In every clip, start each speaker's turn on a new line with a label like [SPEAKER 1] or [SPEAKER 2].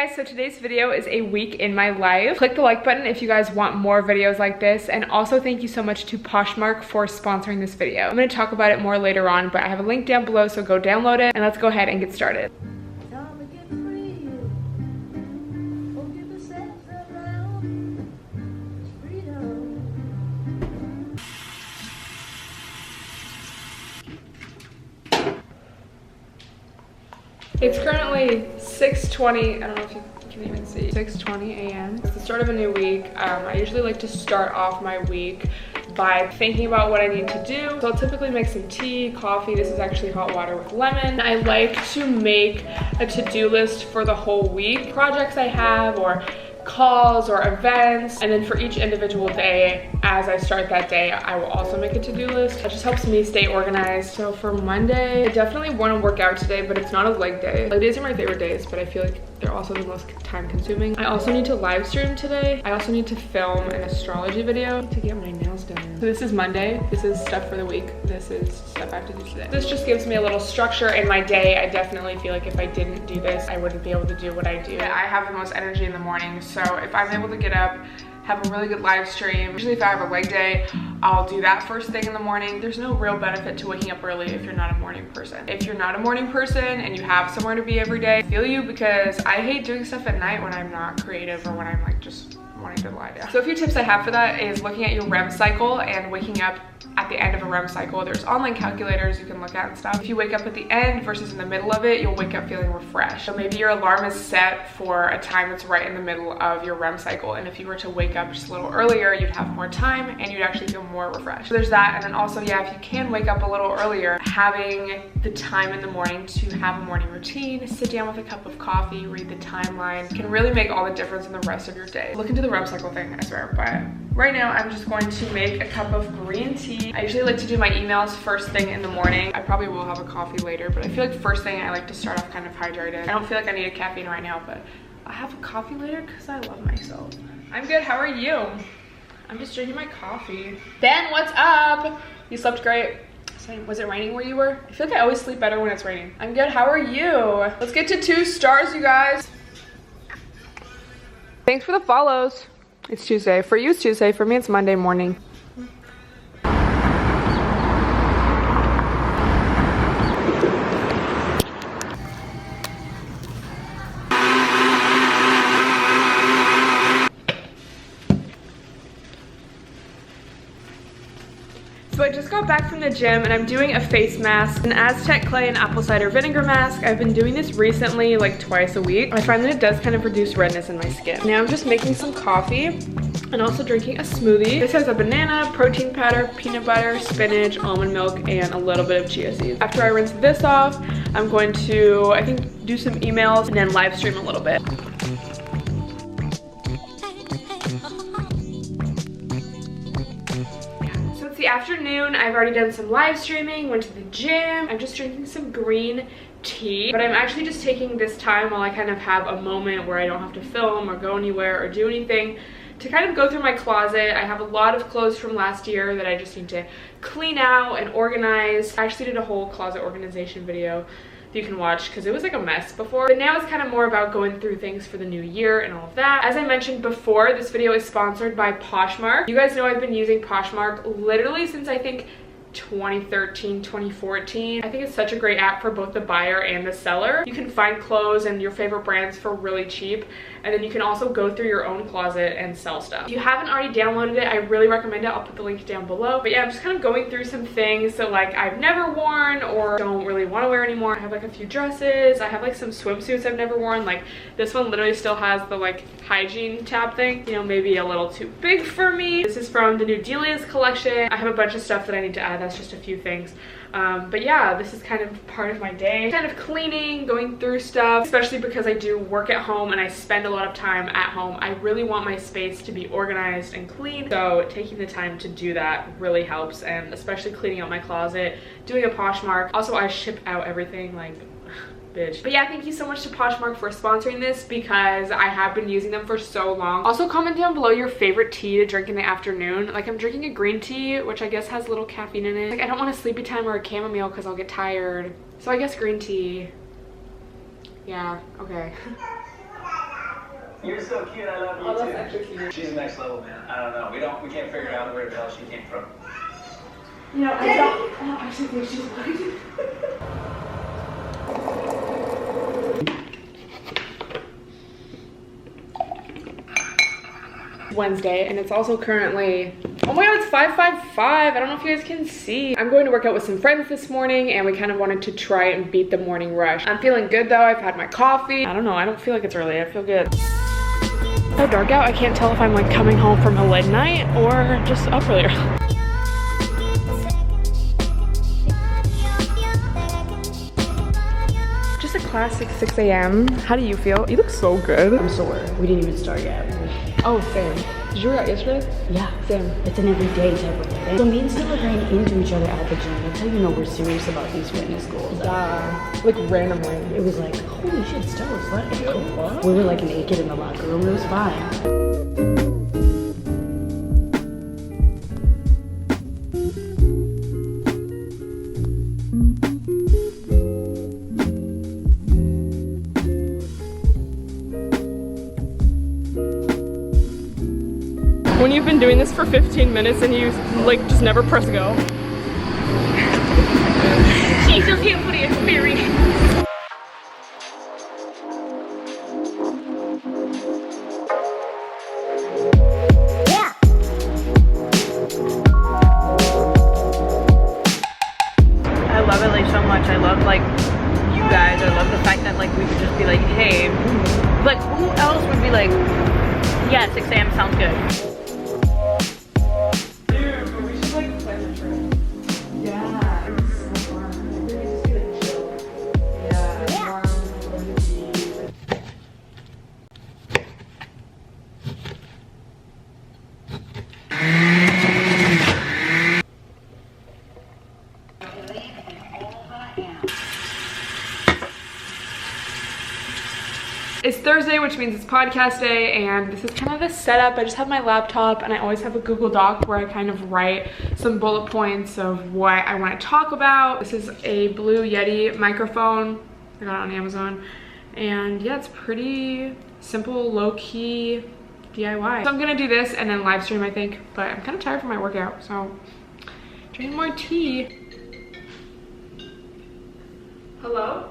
[SPEAKER 1] guys, so today's video is a week in my life. Click the like button if you guys want more videos like this, and also thank you so much to Poshmark for sponsoring this video. I'm going to talk about it more later on, but I have a link down below, so go download it and let's go ahead and get started. It's currently 6:20, I don't know if you can even see, 6:20 a.m. It's the start of a new week. I usually like to start off my week by thinking about what I need to do. So I'll typically make some tea, coffee. This is actually hot water with lemon. I like to make a to-do list for the whole week, projects I have or calls or events, and then for each individual day as I start that day I will also make a to-do list. It just helps me stay organized. So for Monday, I definitely want to work out today, but it's not a leg day. Leg days are my favorite days, but I feel like they're also the most time consuming. I also need to live stream today. I also need to film an astrology video to get my nails done. So this is Monday. This is stuff for the week. This is stuff I have to do today. This just gives me a little structure in my day. I definitely feel like if I didn't do this, I wouldn't be able to do what I do. I have the most energy in the morning, so if I'm able to get up, have a really good live stream. Usually if I have a leg day, I'll do that first thing in the morning. There's no real benefit to waking up early if you're not a morning person. If you're not a morning person and you have somewhere to be every day, I feel you, because I hate doing stuff at night when I'm not creative or when I'm like just wanting to lie down. So a few tips I have for that is looking at your REM cycle and waking up at the end of a REM cycle. There's online calculators you can look at and stuff. If you wake up at the end versus in the middle of it, you'll wake up feeling refreshed. So maybe your alarm is set for a time that's right in the middle of your REM cycle, and if you were to wake up just a little earlier, you'd have more time and you'd actually feel more refreshed. So there's that. And then also, yeah, if you can wake up a little earlier, having the time in the morning to have a morning routine, sit down with a cup of coffee, read the timeline, can really make all the difference in the rest of your day. Look into the REM cycle thing, I swear. But right now I'm just going to make a cup of green tea. I usually like to do my emails first thing in the morning. I probably will have a coffee later, but I feel like first thing I like to start off kind of hydrated. I don't feel like I need a caffeine right now, but I'll have a coffee later because I love myself. I'm good, how are you? I'm just drinking my coffee. Ben, what's up? You slept great? Was it raining where you were? I feel like I always sleep better when it's raining. I'm good, how are you? Let's get to 2 stars, you guys. Thanks for the follows. It's Tuesday. For you, it's Tuesday. For me, it's Monday morning. So I just got back from the gym and I'm doing a face mask, an Aztec clay and apple cider vinegar mask. I've been doing this recently, like twice a week. I find that it does kind of reduce redness in my skin. Now I'm just making some coffee and also drinking a smoothie. This has a banana, protein powder, peanut butter, spinach, almond milk, and a little bit of chia seeds. After I rinse this off, I'm going to, I think, do some emails and then live stream a little bit. The afternoon, I've already done some live streaming, went to the gym. I'm just drinking some green tea, but I'm actually just taking this time while I kind of have a moment where I don't have to film or go anywhere or do anything to kind of go through my closet. I have a lot of clothes from last year that I just need to clean out and organize. I actually did a whole closet organization video that you can watch because it was like a mess before, but now it's kind of more about going through things for the new year and all of that. As I mentioned before, this video is sponsored by Poshmark. You guys know I've been using Poshmark literally since I think 2013, 2014. I think it's such a great app for both the buyer and the seller. You can find clothes and your favorite brands for really cheap, and then you can also go through your own closet and sell stuff. If you haven't already downloaded it, I really recommend it. I'll put the link down below. But yeah, I'm just kind of going through some things that like I've never worn or don't really want to wear anymore. I have like a few dresses. I have like some swimsuits I've never worn. Like this one literally still has the like hygiene tab thing. You know, maybe a little too big for me. This is from the new Delia's collection. I have a bunch of stuff that I need to add. That's just a few things. But yeah, this is kind of part of my day. Kind of cleaning, going through stuff, especially because I do work at home and I spend a lot of time at home. I really want my space to be organized and clean. So taking the time to do that really helps, and especially cleaning out my closet, doing a Poshmark. Also, I ship out everything like bitch. But yeah, thank you so much to Poshmark for sponsoring this because I have been using them for so long. Also, comment down below your favorite tea to drink in the afternoon. Like I'm drinking a green tea, which I guess has a little caffeine in it. Like I don't want a sleepy time or a chamomile because I'll get tired. So I guess green tea. Yeah, okay.
[SPEAKER 2] You're so cute. I love you
[SPEAKER 1] Oh,
[SPEAKER 2] too.
[SPEAKER 1] that's actually cute.
[SPEAKER 2] She's next level, man. I don't know. We can't figure out where the hell she came from.
[SPEAKER 1] You know, I don't actually think she's lying. Wednesday, and it's also currently, oh my god, it's 5:55. I don't know if you guys can see. I'm going to work out with some friends this morning, and we kind of wanted to try and beat the morning rush. I'm feeling good though. I've had my coffee. I don't know, I don't feel like it's early. I feel good. It's so dark out, I can't tell if I'm like coming home from a late night or just up earlier. Just a classic 6 a.m. How do you feel? You look so good.
[SPEAKER 3] I'm sore. We didn't even start yet.
[SPEAKER 1] Oh, same. Did you work out yesterday?
[SPEAKER 3] Yeah.
[SPEAKER 1] Same.
[SPEAKER 3] It's an everyday type of thing. So me and Stella ran into each other at the gym. That's how you know we're serious about these fitness goals.
[SPEAKER 1] Yeah. Like randomly.
[SPEAKER 3] It was like, holy shit, Stella's letting go. What? We were like naked in the locker room. It was fine.
[SPEAKER 1] When you've been doing this for 15 minutes and you like just never press go. She's just here for the experience.
[SPEAKER 3] Yeah.
[SPEAKER 4] I love LA so much. I love like you guys. I love the fact that like we could just be like, hey, like who else would be like, yeah, 6 a.m. sounds good.
[SPEAKER 1] It's Thursday, which means it's podcast day, and this is kind of the setup. I just have my laptop, and I always have a Google Doc where I kind of write some bullet points of what I want to talk about. This is a Blue Yeti microphone. I got it on Amazon. And yeah, it's pretty simple, low-key DIY. So I'm gonna do this and then live stream, I think, but I'm kind of tired from my workout, so drinking more tea. Hello?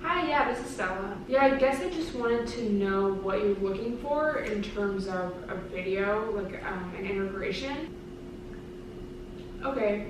[SPEAKER 1] Hi, yeah, this is Stella. Yeah, I guess I just wanted to know what you're looking for in terms of a video, like an integration. Okay.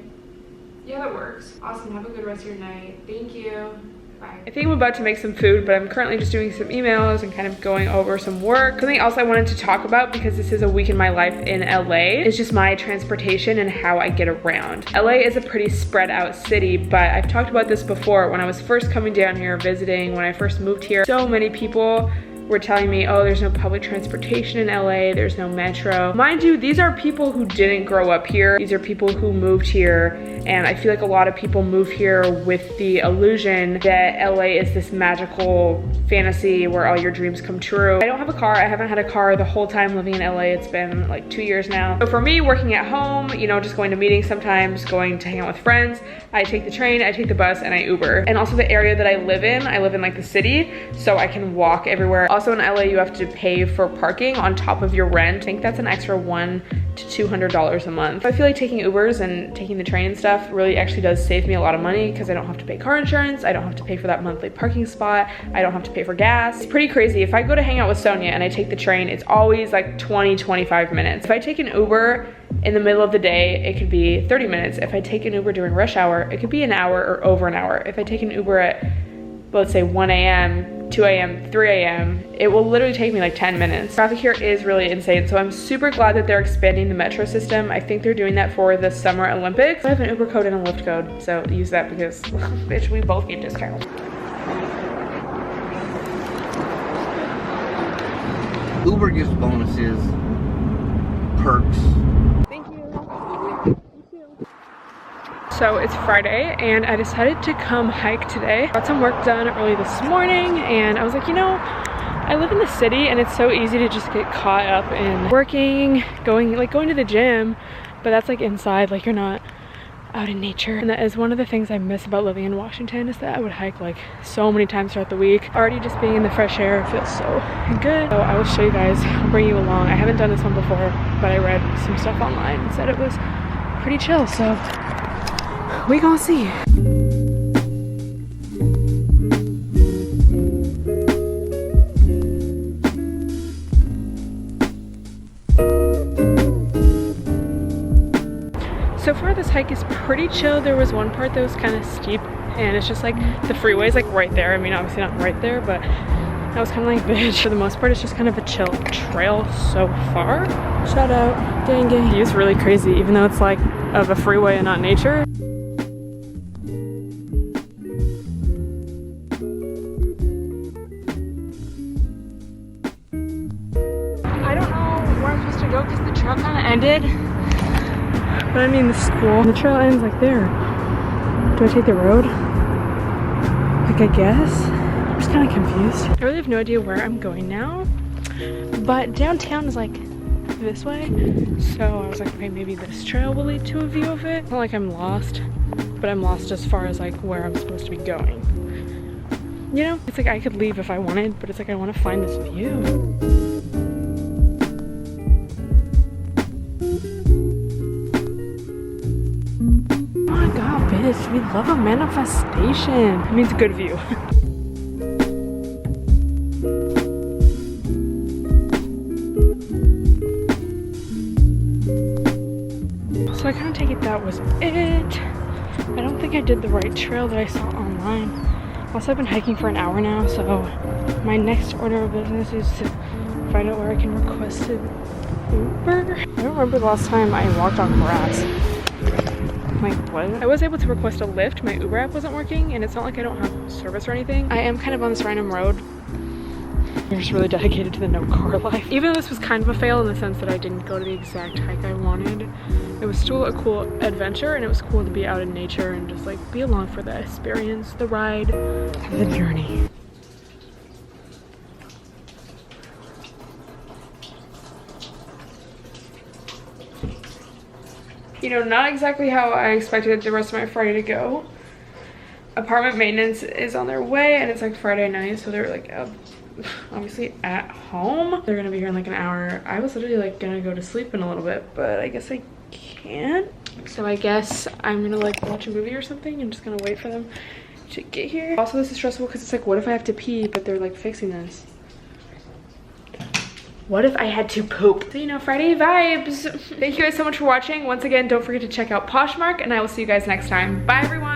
[SPEAKER 1] Yeah, that works. Awesome, have a good rest of your night. Thank you. Bye. I think I'm about to make some food, but I'm currently just doing some emails and kind of going over some work. Something else I wanted to talk about, because this is a week in my life in LA, is just my transportation and how I get around. LA is a pretty spread out city, but I've talked about this before. When I was first coming down here visiting, when I first moved here, so many people were telling me, oh, there's no public transportation in LA, there's no metro. Mind you, these are people who didn't grow up here. These are people who moved here, and I feel like a lot of people move here with the illusion that LA is this magical fantasy where all your dreams come true. I don't have a car. I haven't had a car the whole time living in LA. It's been like 2 years now. So for me, working at home, you know, just going to meetings sometimes, going to hang out with friends, I take the train, I take the bus, and I Uber. And also the area that I live in like the city, so I can walk everywhere. Also in LA, you have to pay for parking on top of your rent. I think that's an extra $100 to $200 a month. I feel like taking Ubers and taking the train and stuff really actually does save me a lot of money, because I don't have to pay car insurance, I don't have to pay for that monthly parking spot, I don't have to pay for gas. It's pretty crazy. If I go to hang out with Sonia and I take the train, it's always like 20-25 minutes. If I take an Uber in the middle of the day, it could be 30 minutes. If I take an Uber during rush hour, it could be an hour or over an hour. If I take an Uber at, let's say 1 a.m., 2 a.m., 3 a.m., it will literally take me like 10 minutes. Traffic here is really insane, so I'm super glad that they're expanding the metro system. I think they're doing that for the Summer Olympics. I have an Uber code and a Lyft code, so use that because, bitch, we both get discounts.
[SPEAKER 5] Uber gives bonuses, perks.
[SPEAKER 1] Thank you. So it's Friday, and I decided to come hike today. Got some work done early this morning, and I was like, you know, I live in the city and it's so easy to just get caught up in working, going to the gym, but that's like inside, like you're not out in nature. And that is one of the things I miss about living in Washington, is that I would hike like so many times throughout the week. Already just being in the fresh air feels so good. So I will show you guys, I'll bring you along. I haven't done this one before, but I read some stuff online and said it was pretty chill, so we gonna see. So far this hike is pretty chill. There was one part that was kind of steep, and it's just like the freeway's like right there. I mean, obviously not right there, but I was kind of like, bitch. For the most part, it's just kind of a chill trail so far. Shout out, gang gang. It's really crazy, even though it's like of a freeway and not nature. I don't know where I'm supposed to go because the trail kind of ended. But I mean the school. The trail ends like there. Do I take the road? Like, I guess? I'm just kind of confused. I really have no idea where I'm going now. But downtown is like this way. So I was like, okay, maybe this trail will lead to a view of it. It's not like I'm lost, but I'm lost as far as like where I'm supposed to be going. You know? It's like I could leave if I wanted, but it's like I want to find this view. We love a manifestation. It means a good view. So I kind of take it that was it. I don't think I did the right trail that I saw online. Also, I've been hiking for an hour now, so my next order of business is to find out where I can request an Uber. I don't remember the last time I walked on grass. Like, what? I was able to request a Lyft. My Uber app wasn't working, and it's not like I don't have service or anything. I am kind of on this random road. I'm just really dedicated to the no car life. Even though this was kind of a fail in the sense that I didn't go to the exact hike I wanted, it was still a cool adventure, and it was cool to be out in nature and just like be along for the experience, the ride, the journey. You know, not exactly how I expected the rest of my Friday to go. Apartment maintenance is on their way, and it's like Friday night, so they're like obviously at home. They're gonna be here in like an hour. I was literally like gonna go to sleep in a little bit, but I guess I can't. So I guess I'm gonna like watch a movie or something. I'm just gonna wait for them to get here. Also, this is stressful because it's like, what if I have to pee, but they're like fixing this? What if I had to poop? So, you know, Friday vibes. Thank you guys so much for watching. Once again, don't forget to check out Poshmark, and I will see you guys next time. Bye, everyone.